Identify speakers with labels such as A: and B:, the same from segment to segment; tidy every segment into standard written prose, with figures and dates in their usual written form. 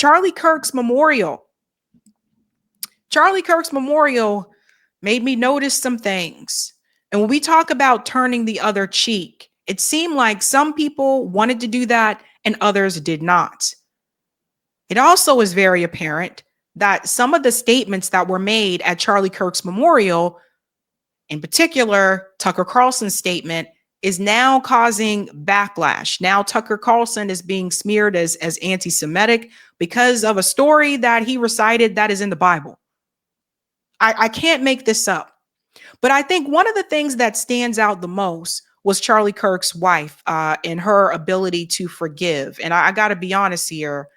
A: Charlie Kirk's memorial. Charlie Kirk's memorial made me notice some things. And when we talk about turning the other cheek, it seemed like some people wanted to do that and others did not. It also is very apparent that some of the statements that were made at Charlie Kirk's memorial, in particular, Tucker Carlson's statement, is now causing backlash. Now Tucker Carlson is being smeared as anti-Semitic because of a story that he recited that is in the Bible. I can't make this up. But I think one of the things that stands out the most was Charlie Kirk's wife and her ability to forgive. And I got to be honest here.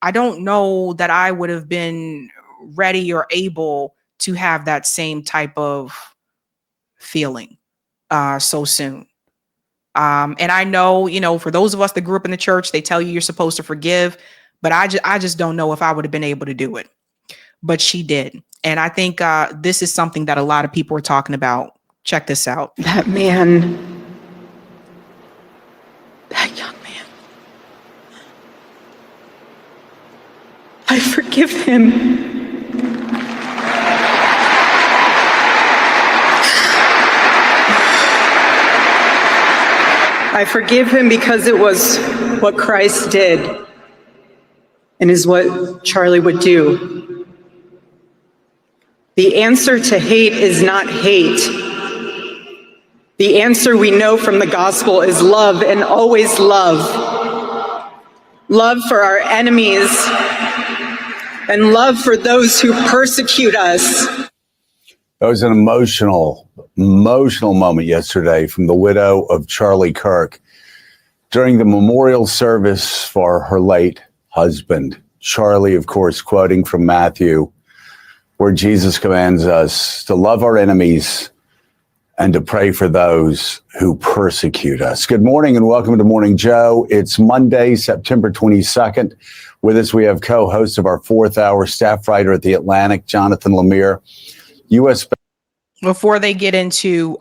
A: I don't know that I would have been ready or able to have that same type of feeling so soon. And I know, for those of us that grew up in the church, they tell you you're supposed to forgive, but I just don't know if I would have been able to do it. But she did. And I think this is something that a lot of people are talking about. Check this out.
B: That man, that young man, I forgive him. I forgive him because it was what Christ did and is what Charlie would do. The answer to hate is not hate. The answer we know from the gospel is love, and always love. Love for our enemies and love for those who persecute us.
C: That was an emotional moment yesterday from the widow of Charlie Kirk during the memorial service for her late husband. Charlie, of course, quoting from Matthew, where Jesus commands us to love our enemies and to pray for those who persecute us. Good morning and welcome to Morning Joe. It's Monday, September 22nd. With us, we have co-host of our fourth hour, staff writer at The Atlantic, Jonathan Lemire. U.S.
A: Before they get into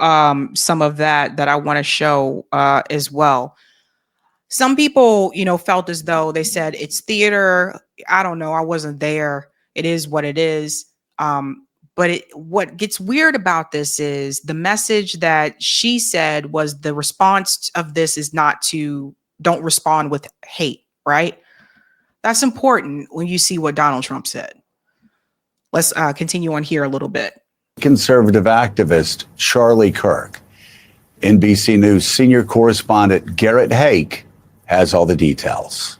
A: some of that I want to show as well. Some people, felt as though they said it's theater. I don't know. I wasn't there. It is what it is. But what gets weird about this is the message that she said was the response of this is don't respond with hate, right? That's important when you see what Donald Trump said. Let's continue on here a little bit.
C: Conservative activist Charlie Kirk. NBC News senior correspondent Garrett Hake has all the details.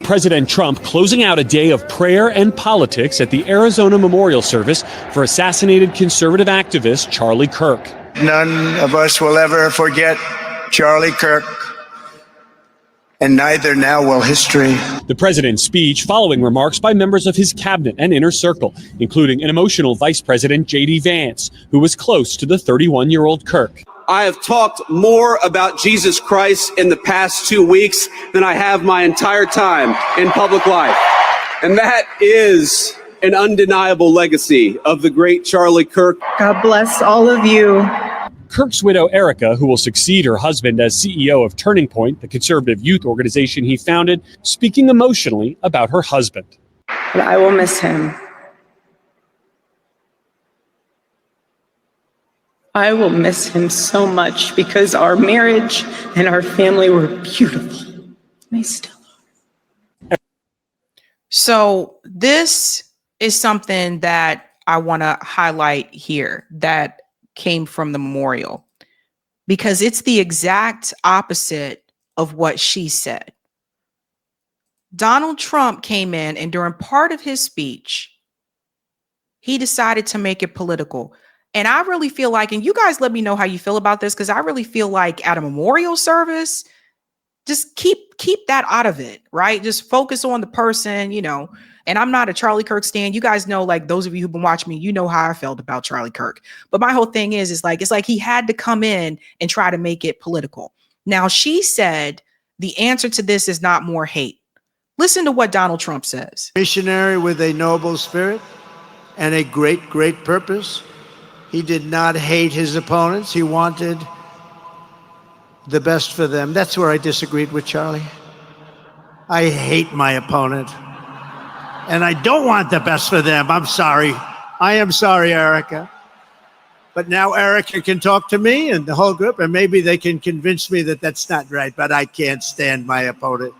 D: President Trump closing out a day of prayer and politics at the Arizona memorial service for assassinated conservative activist Charlie Kirk.
E: None of us will ever forget Charlie Kirk, and neither now will history.
D: The president's speech following remarks by members of his cabinet and inner circle, including an emotional Vice President J.D. Vance, who was close to the 31-year-old Kirk.
F: I have talked more about Jesus Christ in the past 2 weeks than I have my entire time in public life. And that is an undeniable legacy of the great Charlie Kirk.
B: God bless all of you.
D: Kirk's widow, Erica, who will succeed her husband as CEO of Turning Point, the conservative youth organization he founded, speaking emotionally about her husband.
B: But I will miss him. I will miss him so much because our marriage and our family were beautiful. They still are.
A: So this is something that I want to highlight here that came from the memorial, because it's the exact opposite of what she said. Donald Trump came in and during part of his speech, he decided to make it political. And I really feel like, and you guys let me know how you feel about this, because I really feel like at a memorial service, just keep that out of it, right? Just focus on the person, and I'm not a Charlie Kirk stan. You guys know, like those of you who've been watching me, you know how I felt about Charlie Kirk. But my whole thing is it's like he had to come in and try to make it political. Now, she said the answer to this is not more hate. Listen to what Donald Trump says.
G: Missionary with a noble spirit and a great, great purpose. He did not hate his opponents. He wanted the best for them. That's where I disagreed with Charlie. I hate my opponent. And I don't want the best for them. I'm sorry. I am sorry, Erica. But now Erica can talk to me and the whole group, and maybe they can convince me that that's not right, but I can't stand my opponent.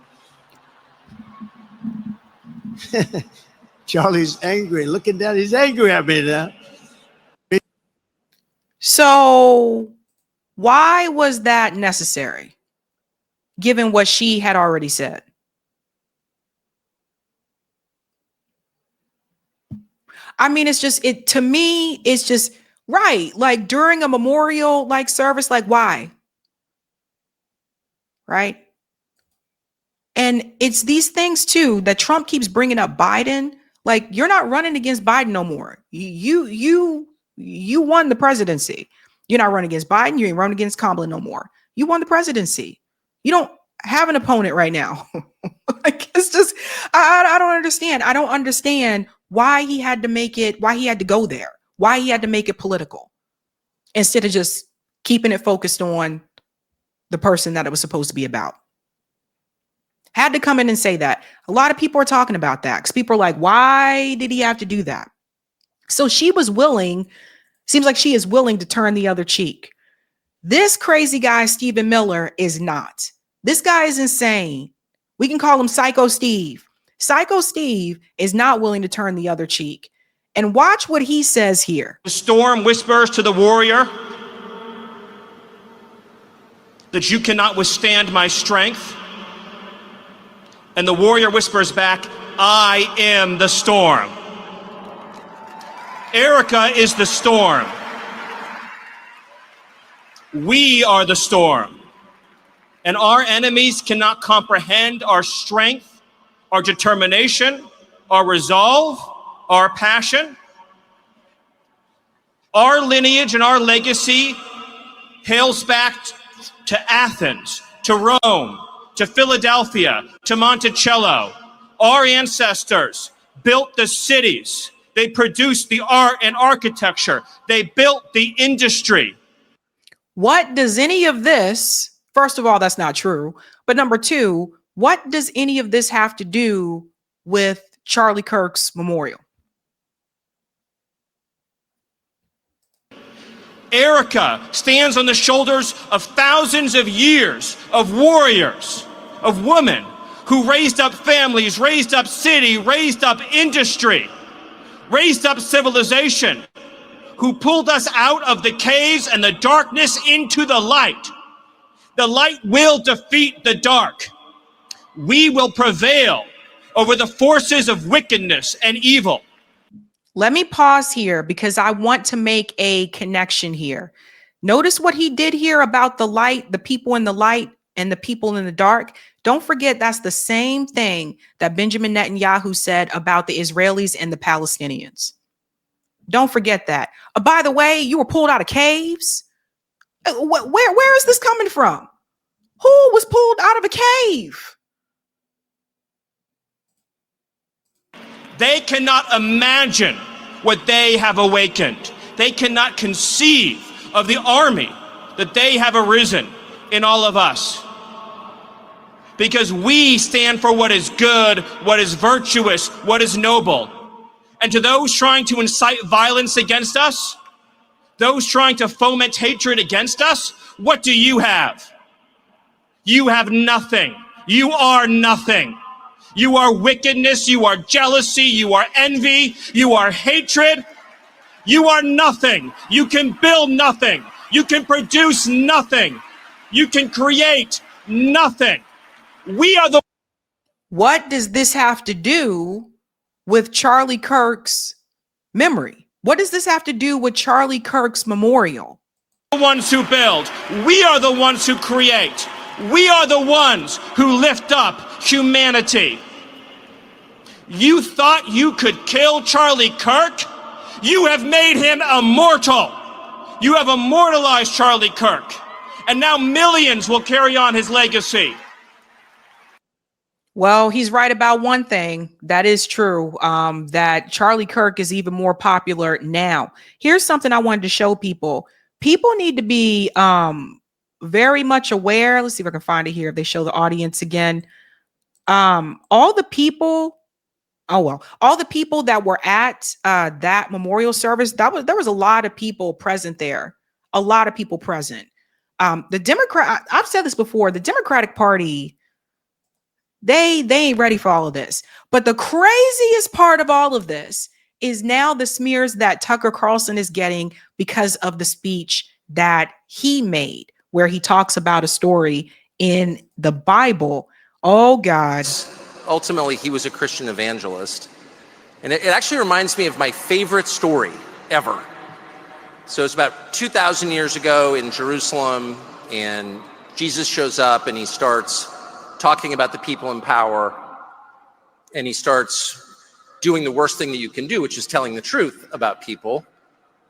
G: Charlie's angry. Looking down, he's angry at me now.
A: So why was that necessary, given what she had already said? I mean, to me, it's just right. Like during a memorial like service, like why? Right. And it's these things too that Trump keeps bringing up Biden. Like you're not running against Biden no more. You won the presidency. You're not running against Biden. You ain't running against Kamala no more. You won the presidency. You don't have an opponent right now. Like it's just, I don't understand. I don't understand why he had to make it, why he had to go there, why he had to make it political instead of just keeping it focused on the person that it was supposed to be about. Had to come in and say that. A lot of people are talking about that because people are like, why did he have to do that? So she was willing, seems like she is willing to turn the other cheek. This crazy guy, Stephen Miller, is not. This guy is insane. We can call him Psycho Steve. Psycho Steve is not willing to turn the other cheek. And watch what he says here.
H: The storm whispers to the warrior that you cannot withstand my strength. And the warrior whispers back, I am the storm. Erica is the storm. We are the storm. And our enemies cannot comprehend our strength, our determination, our resolve, our passion. Our lineage and our legacy hails back to Athens, to Rome, to Philadelphia, to Monticello. Our ancestors built the cities. They produced the art and architecture. They built the industry.
A: What does any of this, first of all, that's not true. But number two, what does any of this have to do with Charlie Kirk's memorial?
H: Erica stands on the shoulders of thousands of years of warriors, of women who raised up families, raised up city, raised up industry, raised up civilization, who pulled us out of the caves and the darkness into the light. The light will defeat the dark. We will prevail over the forces of wickedness and evil.
A: Let me pause here because I want to make a connection here. Notice what he did here about the light, the people in the light and the people in the dark. Don't forget that's the same thing that Benjamin Netanyahu said about the Israelis and the Palestinians. Don't forget that. By the way, you were pulled out of caves. Where is this coming from? Who was pulled out of a cave?
H: They cannot imagine what they have awakened. They cannot conceive of the army that they have arisen in all of us. Because we stand for what is good, what is virtuous, what is noble. And to those trying to incite violence against us, those trying to foment hatred against us, what do you have? You have nothing. You are nothing. You are wickedness, you are jealousy, you are envy, you are hatred. You are nothing. You can build nothing. You can produce nothing. You can create nothing. We are the...
A: What does this have to do with Charlie Kirk's memory? What does this have to do with Charlie Kirk's memorial?
H: The ones who build. We are the ones who create. We are the ones who lift up humanity. You thought you could kill Charlie Kirk? You have made him immortal. You have immortalized Charlie Kirk. And now millions will carry on his legacy.
A: Well, he's right about one thing. That is true, that Charlie Kirk is even more popular now. Here's something I wanted to show people. People need to be very much aware. Let's see if I can find it here. If they show the audience again. All the people Oh, well, all the people that were at that memorial service, there was a lot of people present there. A lot of people present. The I've said this before, the Democratic Party, they ain't ready for all of this. But the craziest part of all of this is now the smears that Tucker Carlson is getting because of the speech that he made, where he talks about a story in the Bible. Oh, God.
I: Ultimately, he was a Christian evangelist. And it actually reminds me of my favorite story ever. So it's about 2,000 years ago in Jerusalem, and Jesus shows up and he starts talking about the people in power, and he starts doing the worst thing that you can do, which is telling the truth about people,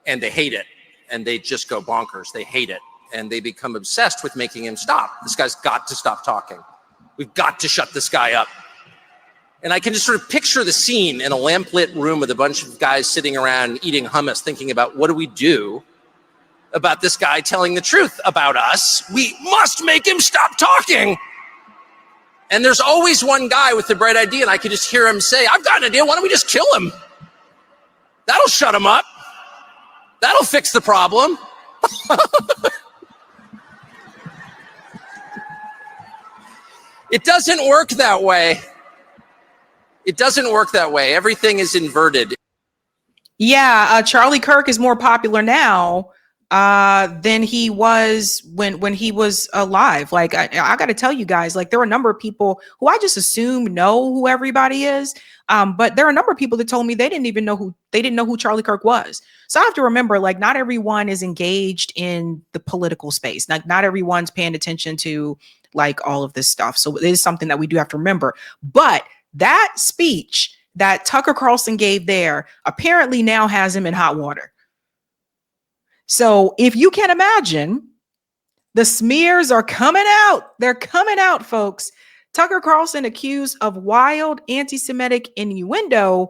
I: and they hate it, and they just go bonkers. They hate it, and they become obsessed with making him stop. This guy's got to stop talking. We've got to shut this guy up. And I can just sort of picture the scene in a lamplit room with a bunch of guys sitting around eating hummus, thinking about what do we do about this guy telling the truth about us? We must make him stop talking. And there's always one guy with the bright idea, and I can just hear him say, I've got an idea, why don't we just kill him? That'll shut him up. That'll fix the problem. It doesn't work that way. It doesn't work that way. Everything is inverted.
A: Yeah, Charlie Kirk is more popular now than he was when he was alive. Like, I got to tell you guys, like, there are a number of people who I just assume know who everybody is. But there are a number of people that told me they didn't know who Charlie Kirk was. So I have to remember, like, not everyone is engaged in the political space. Not everyone's paying attention to like all of this stuff. So it is something that we do have to remember. But that speech that Tucker Carlson gave there apparently now has him in hot water. So if you can imagine, the smears are coming out. They're coming out, folks. Tucker Carlson accused of wild anti-Semitic innuendo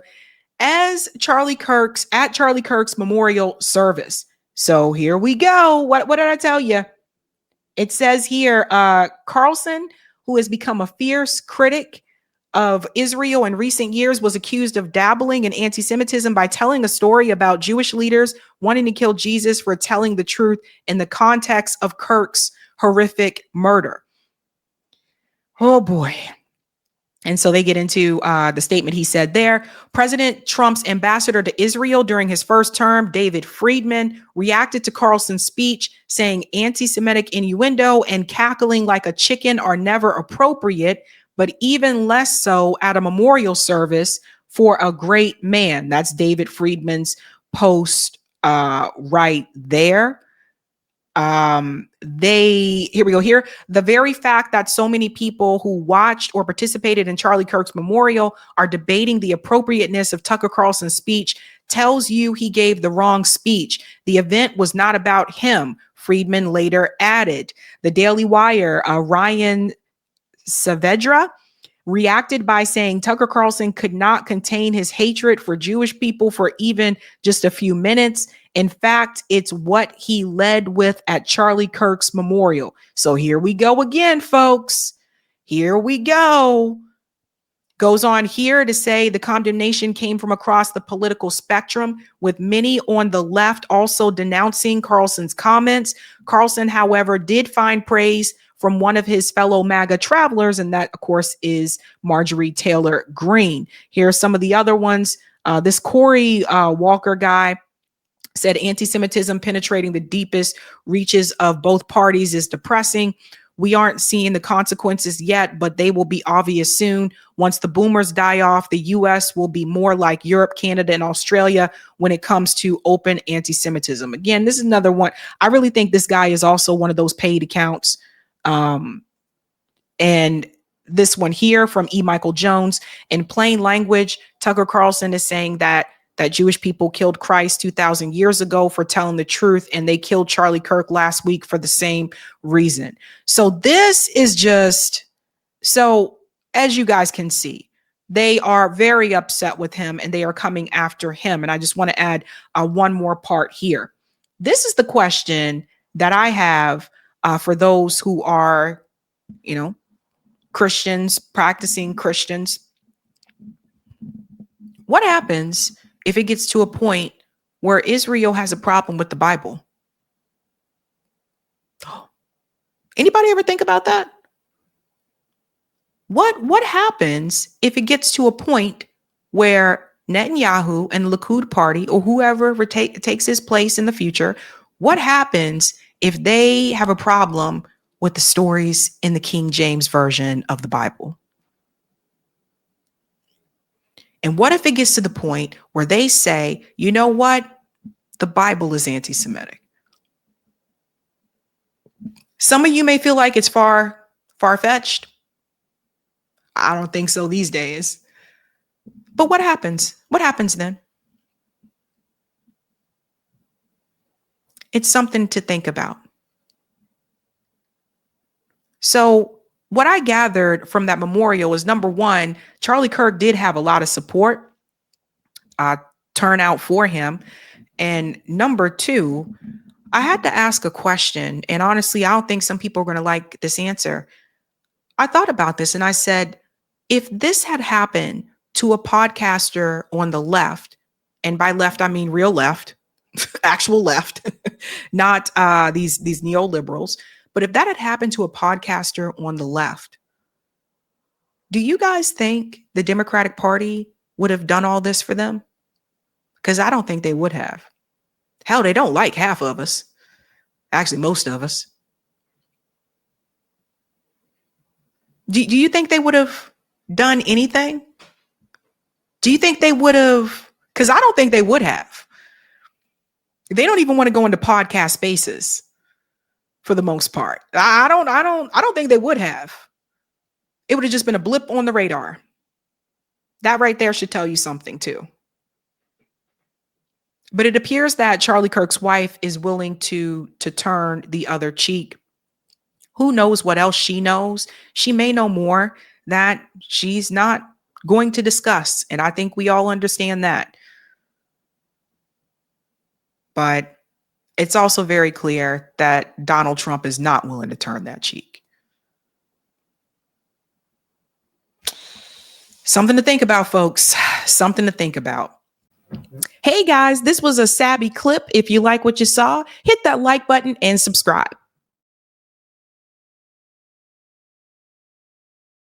A: at Charlie Kirk's memorial service. So here we go. What did I tell you? It says here, Carlson, who has become a fierce critic of Israel in recent years, was accused of dabbling in anti-Semitism by telling a story about Jewish leaders wanting to kill Jesus for telling the truth in the context of Kirk's horrific murder. Oh boy. And so they get into the statement he said there. President Trump's ambassador to Israel during his first term, David Friedman, reacted to Carlson's speech, saying anti-Semitic innuendo and cackling like a chicken are never appropriate, but even less so at a memorial service for a great man. That's David Friedman's post right there. Here we go here. The very fact that so many people who watched or participated in Charlie Kirk's memorial are debating the appropriateness of Tucker Carlson's speech tells you he gave the wrong speech. The event was not about him, Friedman later added. The Daily Wire, Ryan Saavedra reacted by saying Tucker Carlson could not contain his hatred for Jewish people for even just a few minutes. In fact, it's what he led with at Charlie Kirk's memorial. So here we go again, folks. Here we go. Goes on here to say the condemnation came from across the political spectrum, with many on the left also denouncing Carlson's comments. Carlson, however, did find praise from one of his fellow MAGA travelers, and that, of course, is Marjorie Taylor Greene. Here are some of the other ones. This Corey Walker guy said anti-Semitism penetrating the deepest reaches of both parties is depressing. We aren't seeing the consequences yet, but they will be obvious soon. Once the boomers die off, the U.S. will be more like Europe, Canada, and Australia when it comes to open anti-Semitism. Again, this is another one. I really think this guy is also one of those paid accounts. And this one here from E. Michael Jones, in plain language, Tucker Carlson is saying that Jewish people killed Christ 2,000 years ago for telling the truth, and they killed Charlie Kirk last week for the same reason. So this is just, so as you guys can see, they are very upset with him and they are coming after him. And I just want to add one more part here. This is the question that I have for those who are, Christians, practicing Christians. What happens if it gets to a point where Israel has a problem with the Bible? Anybody ever think about that? What happens if it gets to a point where Netanyahu and the Likud party, or whoever takes his place in the future, what happens if they have a problem with the stories in the King James version of the Bible? And what if it gets to the point where they say, you know what? The Bible is anti-Semitic. Some of you may feel like it's far-fetched. I don't think so these days. But what happens? What happens then? It's something to think about. So what I gathered from that memorial is, number one, Charlie Kirk did have a lot of support turnout for him. And number two, I had to ask a question. And honestly, I don't think some people are going to like this answer. I thought about this and I said, if this had happened to a podcaster on the left, and by left, I mean real left, actual left, not these neoliberals, but if that had happened to a podcaster on the left, do you guys think the Democratic Party would have done all this for them? Because I don't think they would have. Hell, they don't like half of us. Actually, most of us. Do you think they would have done anything? Do you think they would have? Because I don't think they would have. They don't even want to go into podcast spaces for the most part. I don't think they would have. It would have just been a blip on the radar. That right there should tell you something too. But it appears that Charlie Kirk's wife is willing to turn the other cheek. Who knows what else she knows? She may know more that she's not going to discuss. And I think we all understand that. But it's also very clear that Donald Trump is not willing to turn that cheek. Something to think about, folks. Something to think about. Hey guys, this was a Sabby clip. If you like what you saw, hit that like button and subscribe.